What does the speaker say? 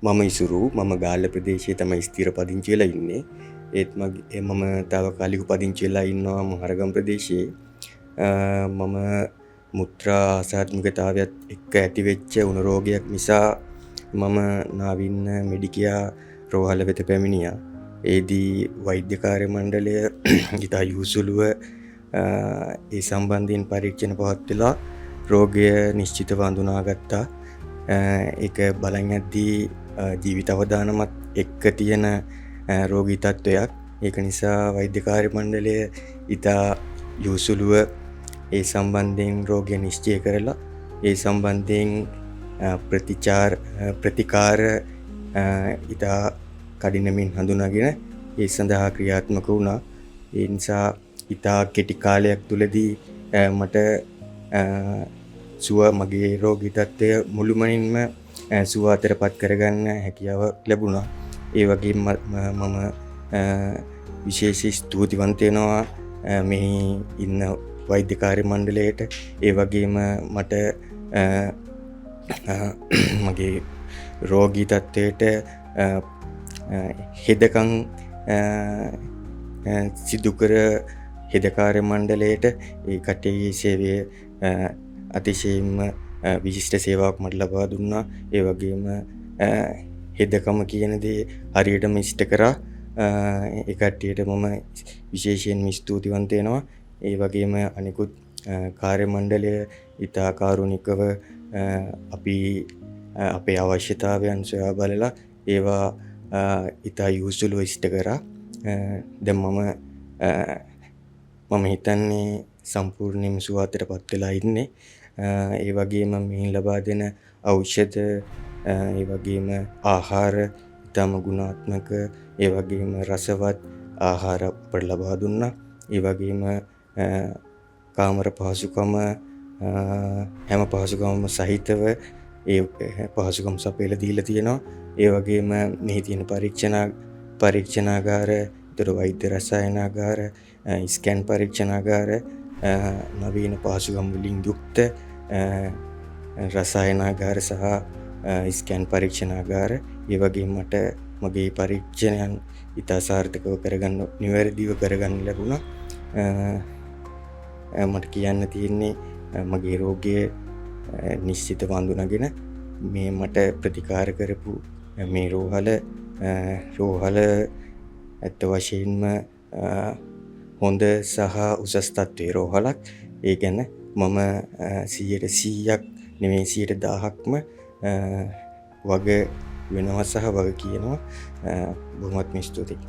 මම ඉසුරු මම ගාල්ල ප්‍රදේශයේ තමයි ස්ථිර පදිංචි වෙලා ඉන්නේ. ඒත් මම තාවකාලිකව පදිංචි වෙලා ඉන්නවා මහරගම ප්‍රදේශයේ. මම මුත්‍රා අසාත්මිකතාවයත් එක්ක ඇතිවෙච්ච උණු රෝගයක් නිසා මම නාවින්න මෙඩිකියා රෝහල වෙත පැමිණියා. ඒදී වෛද්‍ය කාර්ය මණ්ඩලය ඉතා යහුසුලුව ඒ සම්බන්ධයෙන් පරීක්ෂණ පවත්වලා රෝගය නිශ්චිතව හඳුනාගත්තා. ඒක බලන් යද්දී ජීවිත අවදානමත් එක්ක තියෙන රෝගී තත්ත්වයක්. ඒක නිසා වෛද්‍ය කාර්ය මණ්ඩලය ඉතා යහුසුලුව ඒ සම්බන්ධයෙන් රෝගය නිශ්චය කරලා ඒ සම්බන්ධයෙන් ප්‍රතිකාර ඉතා කඩිනමින් හඳුනාගෙන ඒ සඳහා ක්‍රියාත්මක වුණා. ඒ නිසා ඉතා කෙටි කාලයක් තුළදී මට මගේ රෝගී තත්ත්වය මුළුමනින්ම සුව අතරපත් කරගන්න හැකියාව ලැබුණා. ඒ වගේම මම විශේෂ ස්තුතිවන්ත වෙනවා මෙහි ඉන්න වෛද්‍ය කාර්ය මණ්ඩලයට. ඒ වගේම මට මගේ රෝගී තත්ත්වයට හෙදකම් සිදුකර හෙද කාර්ය මණ්ඩලයට ඒ කට්ටියගේ සේවය අතිශයින්ම විශිෂ්ට සේවාවක් මට ලබා දුන්නා. ඒ වගේම හෙදකම කියන දේ හරියටම ඉෂ්ට කරා. ඒ කට්ටියට මම විශේෂයෙන්ම ස්තුතිවන්ත වෙනවා. ඒ වගේම අනිකුත් කාර්ය මණ්ඩලය ඉතා කාරුණිකව අපේ අවශ්‍යතාවයන් සොයා බලලා ඒවා ඉතා යහුසුලුව ඉෂ්ට කරා. දැන් මම හිතන්නේ සම්පූර්ණයෙන්ම සුව අතරපත් වෙලා ඉන්නේ. ඒ වගේම මෙයින් ලබා දෙන ඖෂධ ඒ වගේම ආහාර ඉතාම ගුණාත්මක ඒ වගේම රසවත් ආහාර අපට ලබා දුන්නා. ඒ වගේම කාමර පහසුකම හැම පහසුකමම සහිතව ඒ පහසුකම් සපයලා දීලා තියෙනවා. ඒ වගේම මෙහි තියෙන පරීක්ෂණාගාර, වෛද්‍ය රසායනාගාර, ස්කෑන් පරීක්ෂණාගාර, නවීන පහසුකම් වලින් යුක්ත රසායනාගාර සහ ස්කෑන් පරීක්ෂණාගාර. ඒ වගේම මට මගේ පරීක්ෂණයන් ඉතා සාර්ථකව කරගන්න නිවැරදිව කරගන්න ලැබුණා. මට කියන්න තියෙන්නේ මගේ රෝගය නිශ්චිතව හඳුනාගෙන මේ මට ප්‍රතිකාර කරපු මේ රෝහල ඇත්ත වශයෙන්ම හොඳ සහ උසස් තත්ත්වයේ රෝහලක්. ඒ ගැන මම 100%ක් නෙමෙයි 100,000ක්ම වග වෙනවා සහ වග කියනවා. බොහොමත්ම ස්තුතියි.